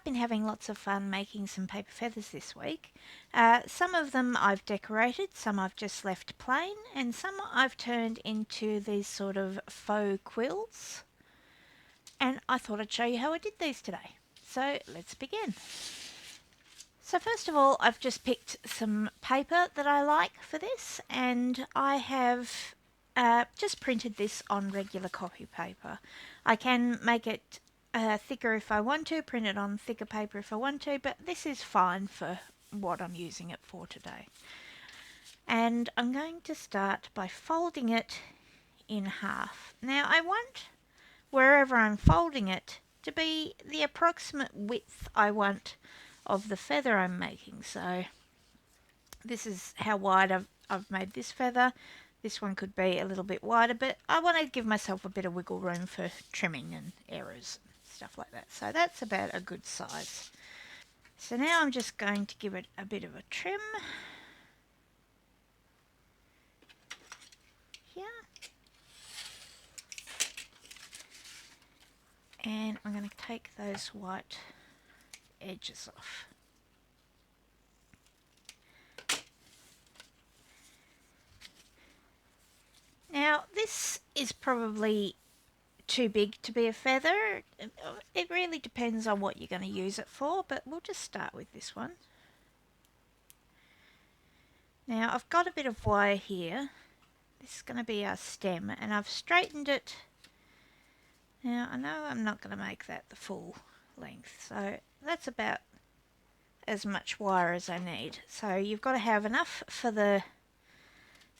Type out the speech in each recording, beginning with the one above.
been having lots of fun making some paper feathers this week. Some of them I've decorated, some I've just left plain, and some I've turned into these sort of faux quills. And I thought I'd show you how I did these today. So let's begin. So first of all, I've just picked some paper that I like for this, and I have just printed this on regular copy paper. I can make it thicker if I want to, print it on thicker paper if I want to, but this is fine for what I'm using it for today. And I'm going to start by folding it in half. Now I want wherever I'm folding it to be the approximate width I want of the feather I'm making. So this is how wide I've made this feather. This one could be a little bit wider, but I want to give myself a bit of wiggle room for trimming and errors and stuff like that. So that's about a good size. So now I'm just going to give it a bit of a trim here. And I'm going to take those white edges off. Now this is probably too big to be a feather. It really depends on what you're going to use it for, but we'll just start with this one. Now I've got a bit of wire here. This is going to be our stem, and I've straightened it. Now I know I'm not going to make that the full length, so that's about as much wire as I need. So you've got to have enough for the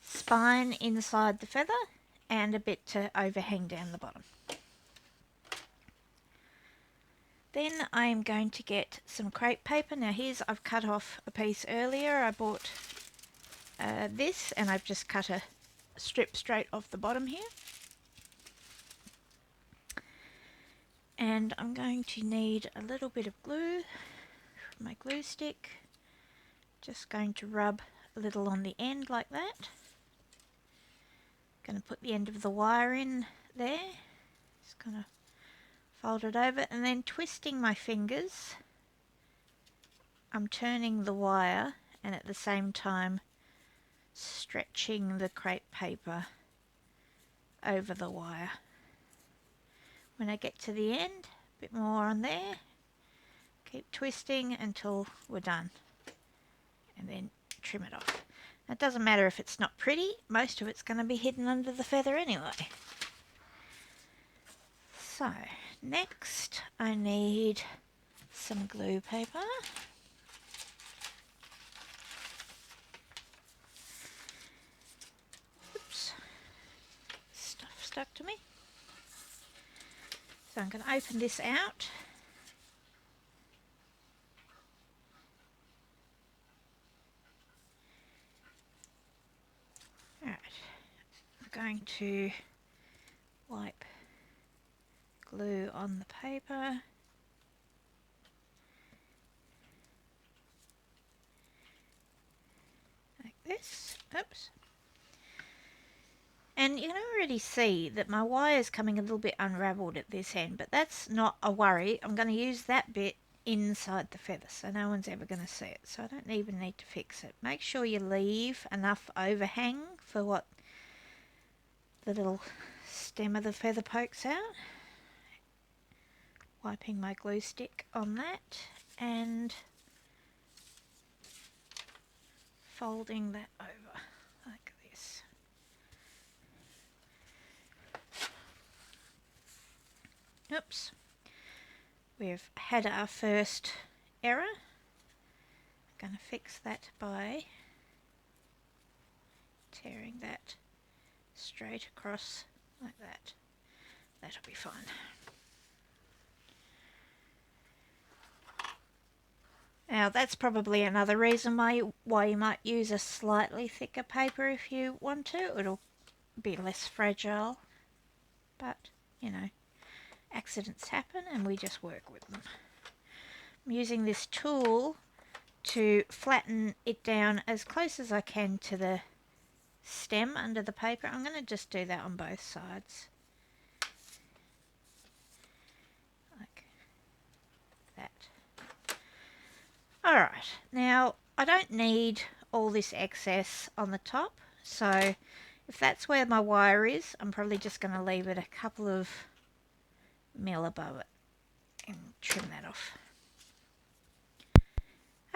spine inside the feather and a bit to overhang down the bottom. Then I am going to get some crepe paper. Now I've cut off a piece earlier. I bought this, and I've just cut a strip straight off the bottom here. And I'm going to need a little bit of glue from my glue stick. Just going to rub a little on the end like that. Going to put the end of the wire in there. Just going to fold it over, and then twisting my fingers, I'm turning the wire and at the same time stretching the crepe paper over the wire. When I get to the end, a bit more on there, keep twisting until we're done, and then trim it off. It doesn't matter if it's not pretty, most of it's going to be hidden under the feather anyway. So next I need some glue paper. Oops, stuff stuck to me. So I'm going to open this out. Alright, I'm going to wipe glue on the paper. Like this. Oops. And you can already see that my wire is coming a little bit unravelled at this end, but that's not a worry. I'm going to use that bit inside the feather, so no one's ever going to see it. So I don't even need to fix it. Make sure you leave enough overhang for what the little stem of the feather pokes out. Wiping my glue stick on that and folding that over like this. Oops, we've had our first error. I'm going to fix that by tearing that straight across like that. That'll be fine. Now that's probably another reason why you might use a slightly thicker paper if you want to. It'll be less fragile, but you know, accidents happen and we just work with them. I'm using this tool to flatten it down as close as I can to the stem under the paper. I'm going to just do that on both sides. Like that. Alright, now I don't need all this excess on the top, so if that's where my wire is, I'm probably just going to leave it a couple of mil above it and trim that off.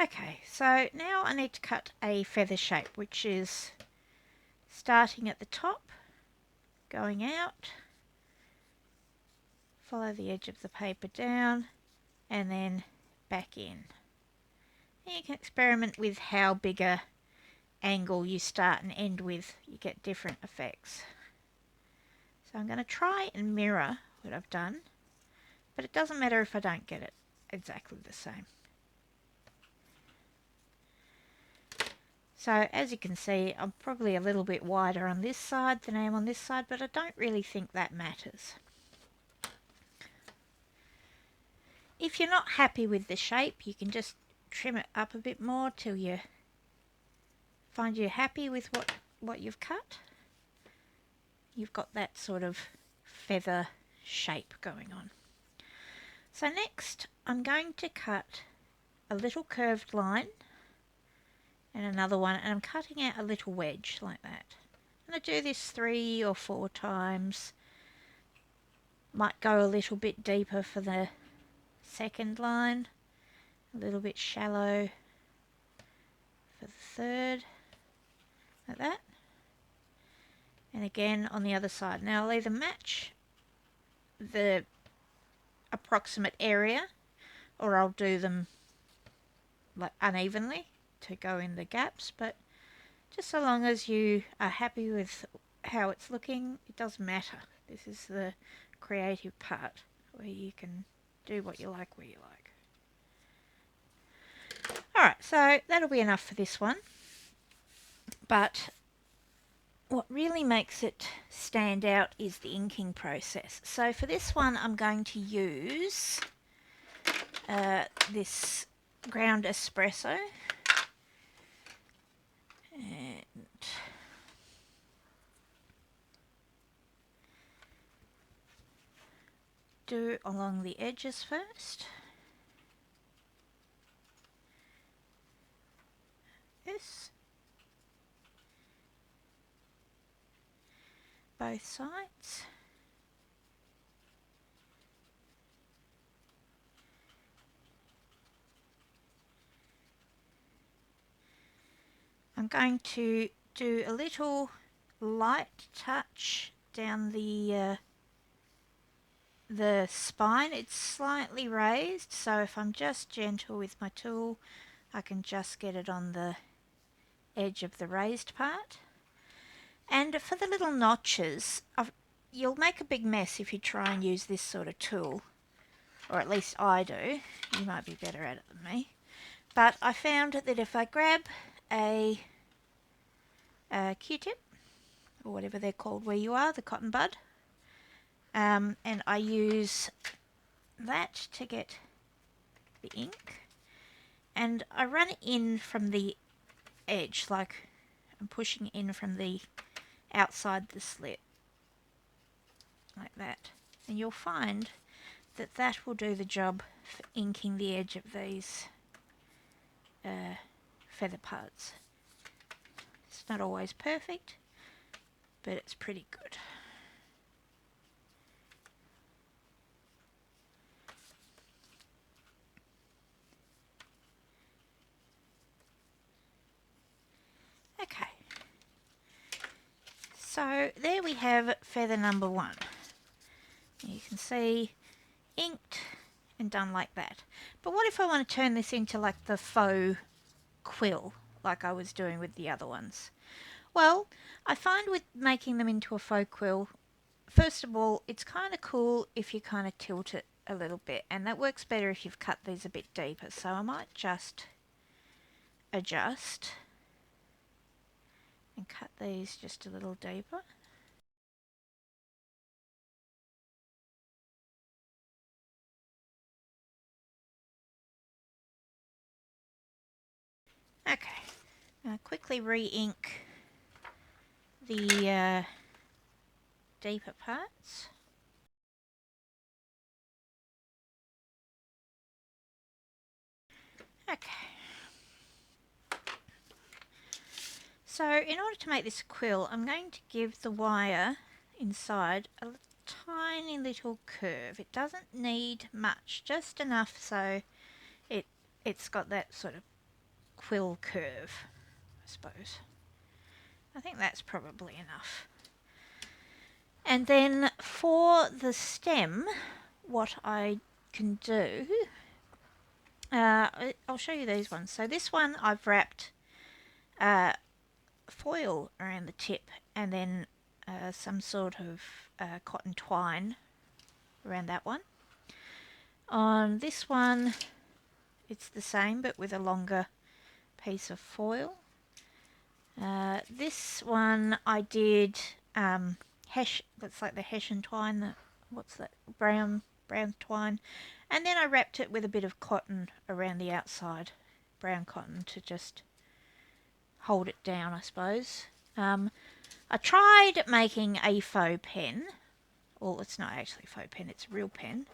Okay, so now I need to cut a feather shape, which is starting at the top, going out, follow the edge of the paper down, and then back in. And you can experiment with how big a angle you start and end with. You get different effects. So I'm going to try and mirror what I've done, but it doesn't matter if I don't get it exactly the same. So as you can see, I'm probably a little bit wider on this side than I am on this side, but I don't really think that matters. If you're not happy with the shape, you can just trim it up a bit more till you find you're happy with what you've cut. You've got that sort of feather shape going on. So next I'm going to cut a little curved line and another one, and I'm cutting out a little wedge like that. I'm going to do this 3 or 4 times. Might go a little bit deeper for the second line, a little bit shallow for the third, like that. And again on the other side. Now I'll either match the approximate area or I'll do them like unevenly to go in the gaps, but just so long as you are happy with how it's looking, it doesn't matter. This is the creative part where you can do what you like where you like. Alright, so that'll be enough for this one, but what really makes it stand out is the inking process. So for this one I'm going to use this ground espresso, and do along the edges first. This. Both sides. I'm going to do a little light touch down the spine. It's slightly raised, so if I'm just gentle with my tool, I can just get it on the edge of the raised part. And for the little notches, you'll make a big mess if you try and use this sort of tool, or at least I do. You might be better at it than me. But I found that if I grab a Q-tip, or whatever they're called where you are, the cotton bud, and I use that to get the ink, and I run it in from the edge, like I'm pushing in from the outside the slit, like that, and you'll find that that will do the job for inking the edge of these feather parts. It's not always perfect, but it's pretty good. Okay, so there we have feather number 1. You can see inked and done like that. But what if I want to turn this into like the faux quill like I was doing with the other ones? Well, I find with making them into a faux quill, first of all, it's kind of cool if you kind of tilt it a little bit, and that works better if you've cut these a bit deeper. So I might just adjust and cut these just a little deeper. Okay, now quickly re-ink the deeper parts. Okay, So in order to make this quill, I'm going to give the wire inside a tiny little curve. It doesn't need much, just enough so it's got that sort of quill curve, I suppose. I think that's probably enough. And then for the stem, what I can do, I'll show you these ones. So this one I've wrapped foil around the tip and then some sort of cotton twine around that one. On this one, it's the same but with a longer piece of foil. This one I did that's like the hessian twine, what's that, brown twine, and then I wrapped it with a bit of cotton around the outside, brown cotton, to just hold it down, I suppose. I tried making a faux pen. Well, it's not actually a faux pen, it's a real pen.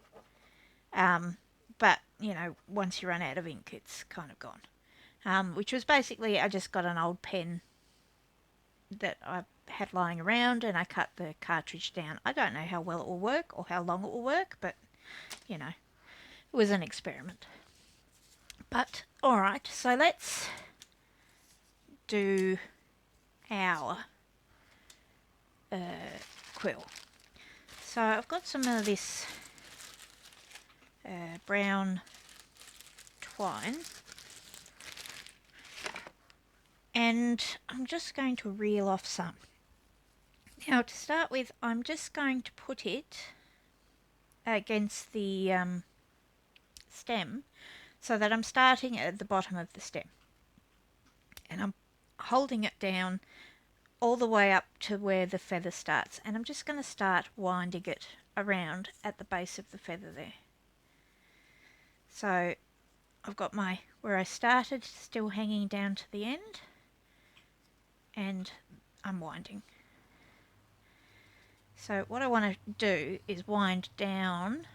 But, you know, once you run out of ink, it's kind of gone. Which was basically, I just got an old pen that I had lying around and I cut the cartridge down. I don't know how well it will work or how long it will work, but, you know, it was an experiment. But, alright, so let's do our quill. So I've got some of this brown twine, and I'm just going to reel off some. Now to start with, I'm just going to put it against the stem so that I'm starting at the bottom of the stem and I'm holding it down all the way up to where the feather starts, and I'm just going to start winding it around at the base of the feather there. So I've got my, where I started, still hanging down to the end, and I'm winding. So what I want to do is wind down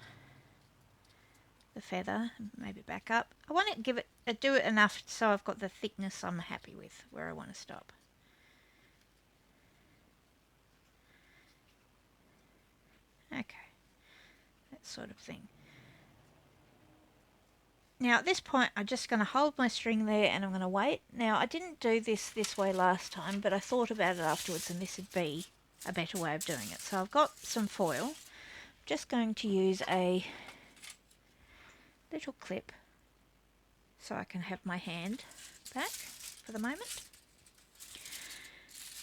the feather, maybe back up. I want to give it, do it enough so I've got the thickness I'm happy with where I want to stop. Okay, that sort of thing. Now at this point I'm just going to hold my string there and I'm going to wait. Now I didn't do this way last time, but I thought about it afterwards and this would be a better way of doing it. So I've got some foil. I'm just going to use a little clip so I can have my hand back for the moment.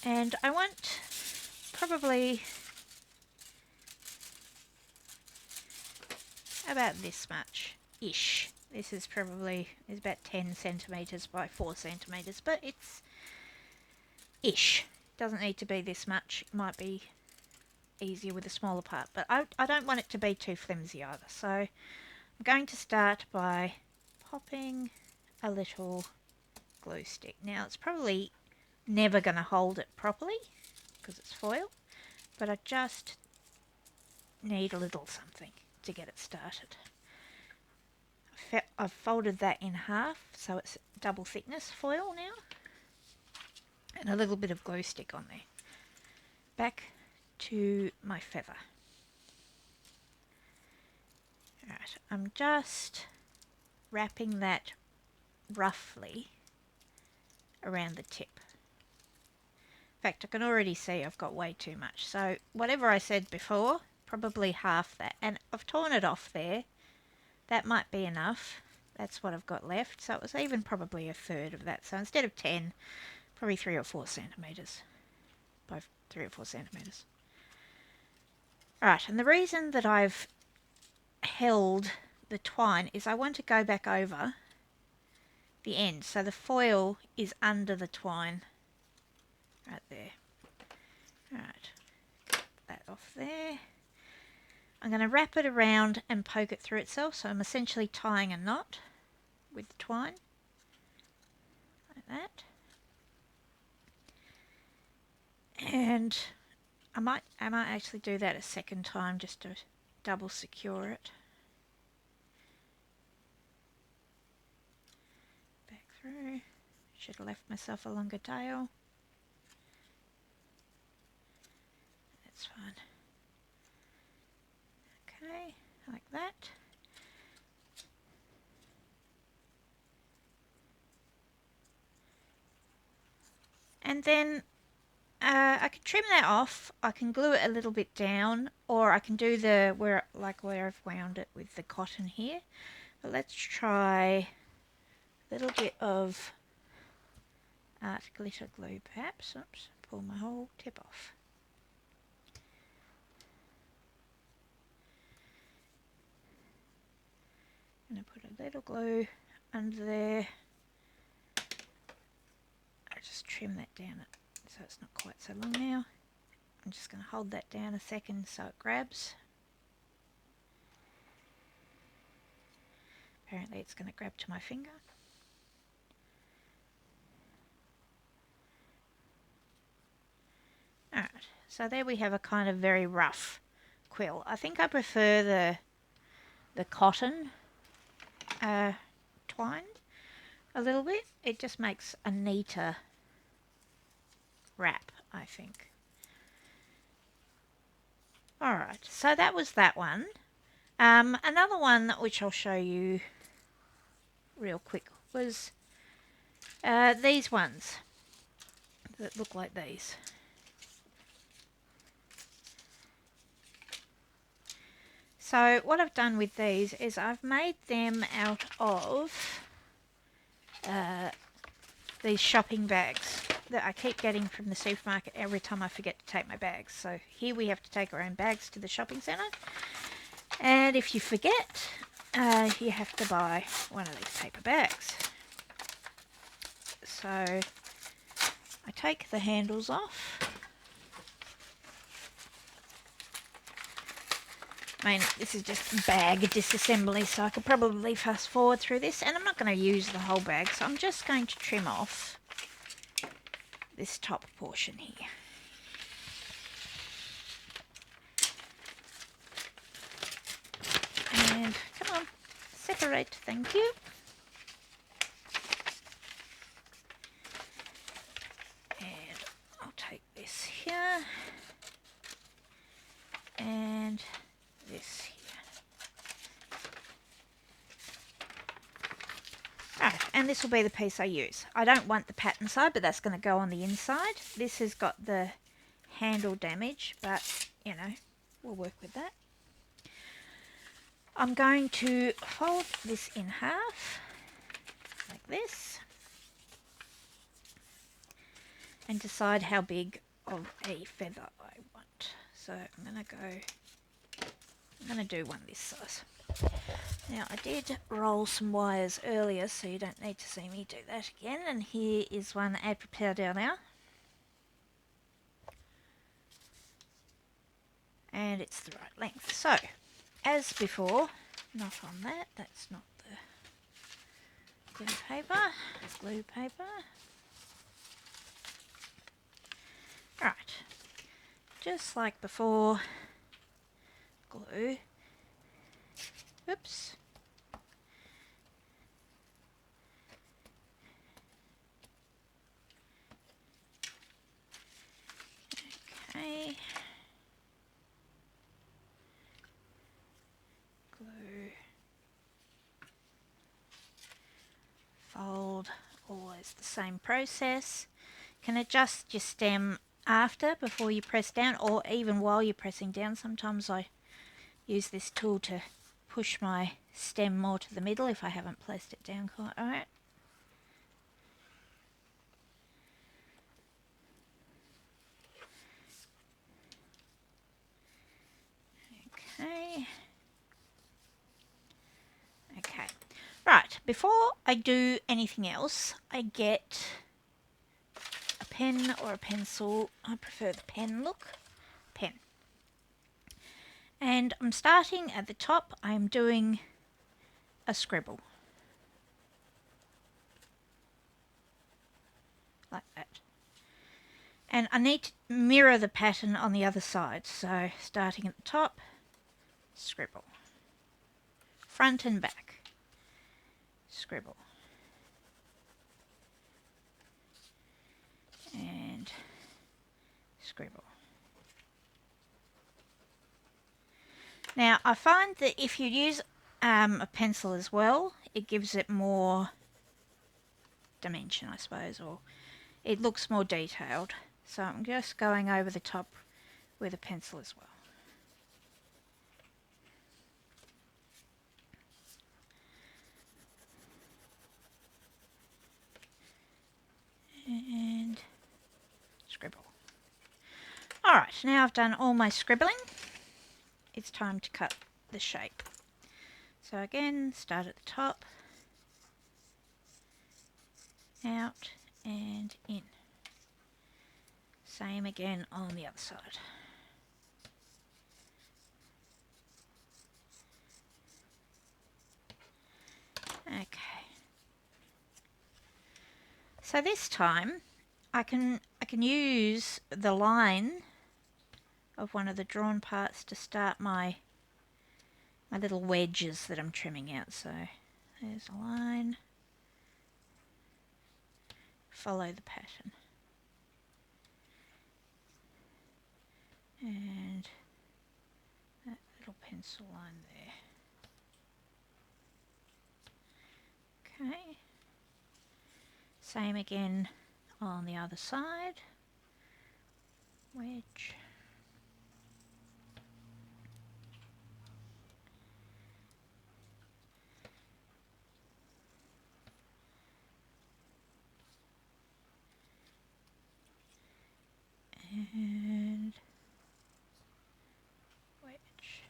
And I want probably about this much-ish. This is probably about 10 centimetres by 4 centimetres, but it's ish. Doesn't need to be this much. It might be easier with a smaller part, but I don't want it to be too flimsy either. So I'm going to start by popping a little glue stick. Now it's probably never going to hold it properly because it's foil, but I just need a little something to get it started. I've folded that in half so it's double thickness foil now, and a little bit of glue stick on there. Back to my feather. Alright, I'm just wrapping that roughly around the tip. In fact, I can already see I've got way too much. So whatever I said before, probably half that. And I've torn it off there. That might be enough. That's what I've got left. So it was even probably a third of that. So instead of 10, probably 3 or 4 centimetres. By 3 or 4 centimetres. Alright, and the reason that I've held the twine is I want to go back over the end. So the foil is under the twine. Right there. Alright, get that off there. I'm going to wrap it around and poke it through itself, so I'm essentially tying a knot with the twine, like that. And I might actually do that a second time just to double secure it. Back through. Should have left myself a longer tail. fine. Okay, like that. And then I can trim that off. I can glue it a little bit down, or I can do the where I've wound it with the cotton here. But let's try a little bit of art glitter glue, perhaps. Oops, pull my whole tip off. I'm going to put a little glue under there. I'll just trim that down so it's not quite so long now. I'm just going to hold that down a second so it grabs. Apparently it's going to grab to my finger. Alright, so there we have a kind of very rough quill. I think I prefer the cotton twine a little bit. It just makes a neater wrap, I think. Alright, so that was that one. Another one which I'll show you real quick was these ones that look like these. So what I've done with these is I've made them out of these shopping bags that I keep getting from the supermarket every time I forget to take my bags. So here we have to take our own bags to the shopping centre. And if you forget, you have to buy one of these paper bags. So I take the handles off. I mean, this is just bag disassembly, so I could probably fast forward through this, and I'm not going to use the whole bag, so I'm just going to trim off this top portion here. And come on, separate, thank you. And I'll take this here and this here. Right, and this will be the piece I use. I don't want the pattern side, but that's going to go on the inside. This has got the handle damage, but you know, we'll work with that. I'm going to fold this in half like this and decide how big of a feather I want. So I'm going to do one this size. Now I did roll some wires earlier, so you don't need to see me do that again. And here is one ad prepared down now. And it's the right length. So, as before, not on that, that's not the glue paper. Right, just like before, glue. Oops. Okay. Glue. Fold. Always the same process. Can adjust your stem after, before you press down, or even while you're pressing down. Sometimes I use this tool to push my stem more to the middle if I haven't placed it down quite right. Okay. Right, before I do anything else, I get a pen or a pencil. I prefer the pen look. Pen. And I'm starting at the top. I'm doing a scribble. Like that. And I need to mirror the pattern on the other side. So starting at the top, scribble. Front and back. Scribble. And scribble. Now I find that if you use a pencil as well, it gives it more dimension, I suppose, or it looks more detailed. So I'm just going over the top with a pencil as well. And scribble. Alright, now I've done all my scribbling. It's time to cut the shape. So again, start at the top, out and in. Same again on the other side. Okay. So this time I can use the line of one of the drawn parts to start my little wedges that I'm trimming out. So there's a line. Follow the pattern. And that little pencil line there. Okay. Same again on the other side. Wedge. And wedge.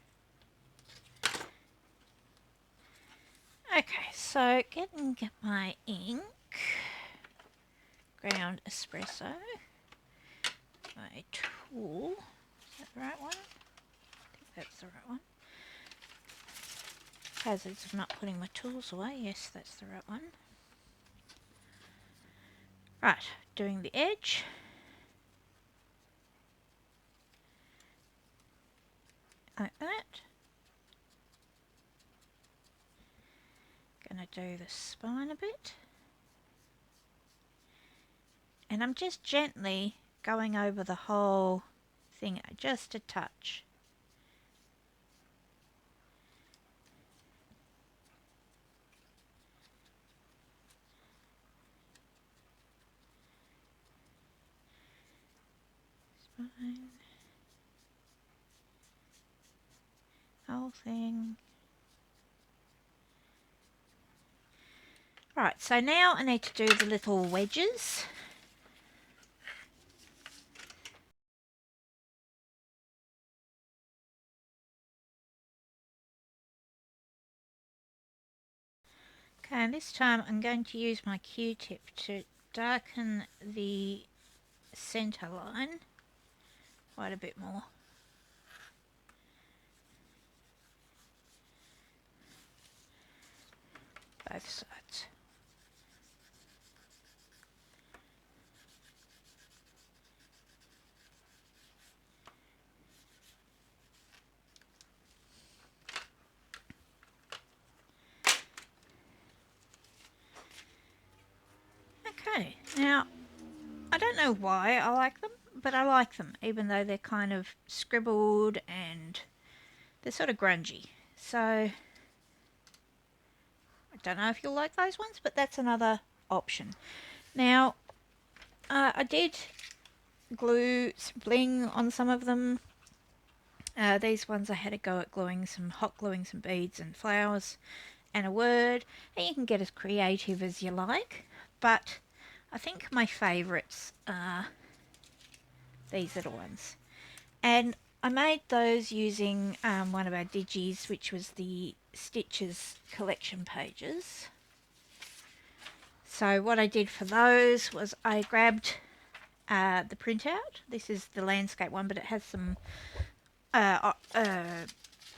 Okay, so get my ink, ground espresso, my tool, is that the right one? I think that's the right one. Hazards of not putting my tools away, yes, that's the right one. Right, doing the edge. Like that. Gonna do the spine a bit. And I'm just gently going over the whole thing, just a touch. Spine. Whole thing. Right, so now I need to do the little wedges. Okay, and this time I'm going to use my Q-tip to darken the centre line quite a bit more. Both sides. Okay, now I don't know why I like them, but I like them, even though they're kind of scribbled and they're sort of grungy. So I don't know if you'll like those ones, but that's another option. Now, I did glue some bling on some of them. These ones I had a go at hot gluing some beads and flowers and a word, and you can get as creative as you like, but I think my favourites are these little ones. And I made those using one of our digis, which was the Stitches collection pages. So what I did for those was I grabbed the printout. This is the landscape one, but it has some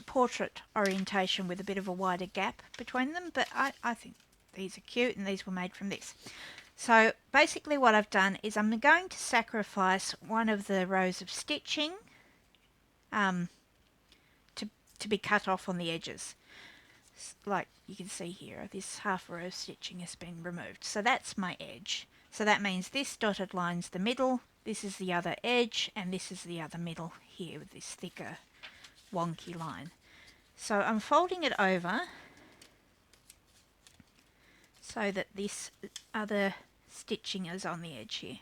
portrait orientation with a bit of a wider gap between them, but I think these are cute, and these were made from this. So basically what I've done is I'm going to sacrifice one of the rows of stitching to be cut off on the edges. Like you can see here, this half row of stitching has been removed. So that's my edge. So that means this dotted line's the middle, this is the other edge, and this is the other middle here with this thicker wonky line. So I'm folding it over so that this other stitching is on the edge here.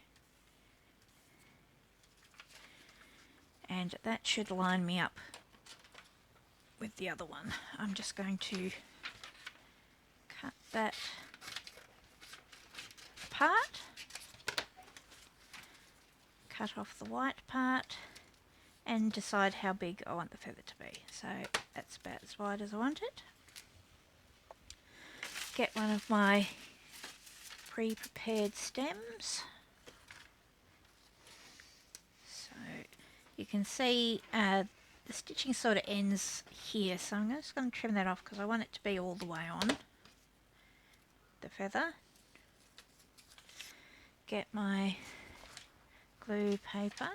And that should line me up with the other one. I'm just going to cut that part, cut off the white part, and decide how big I want the feather to be. So that's about as wide as I want it. Get one of my pre-prepared stems. So you can see the stitching sort of ends here, so I'm just going to trim that off because I want it to be all the way on the feather. Get my glue paper,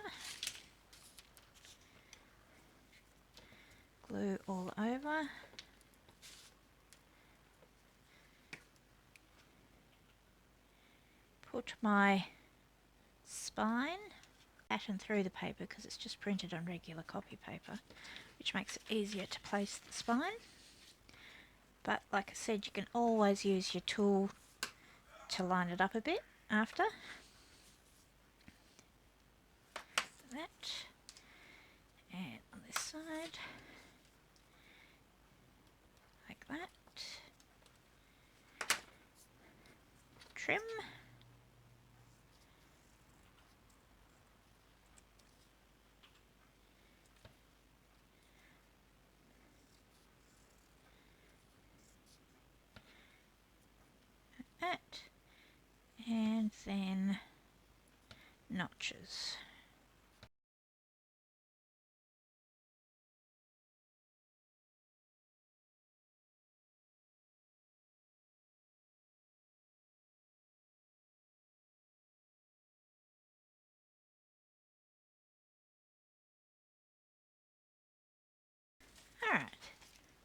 glue all over. Put my spine pattern through the paper because it's just printed on regular copy paper, which makes it easier to place the spine. But like I said, you can always use your tool to line it up a bit after. That. And on this side, like that. Trim. That. And then notches. Alright,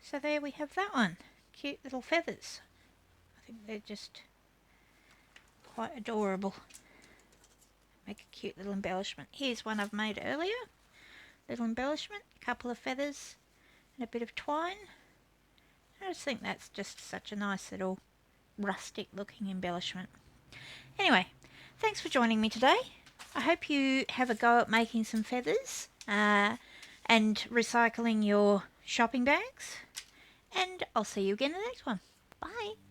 so there we have that one. Cute little feathers. I think they're just quite adorable. Make a cute little embellishment. Here's one I've made earlier. Little embellishment, a couple of feathers and a bit of twine. I just think that's just such a nice little rustic looking embellishment. Anyway, thanks for joining me today. I hope you have a go at making some feathers and recycling your shopping bags. And I'll see you again in the next one. Bye.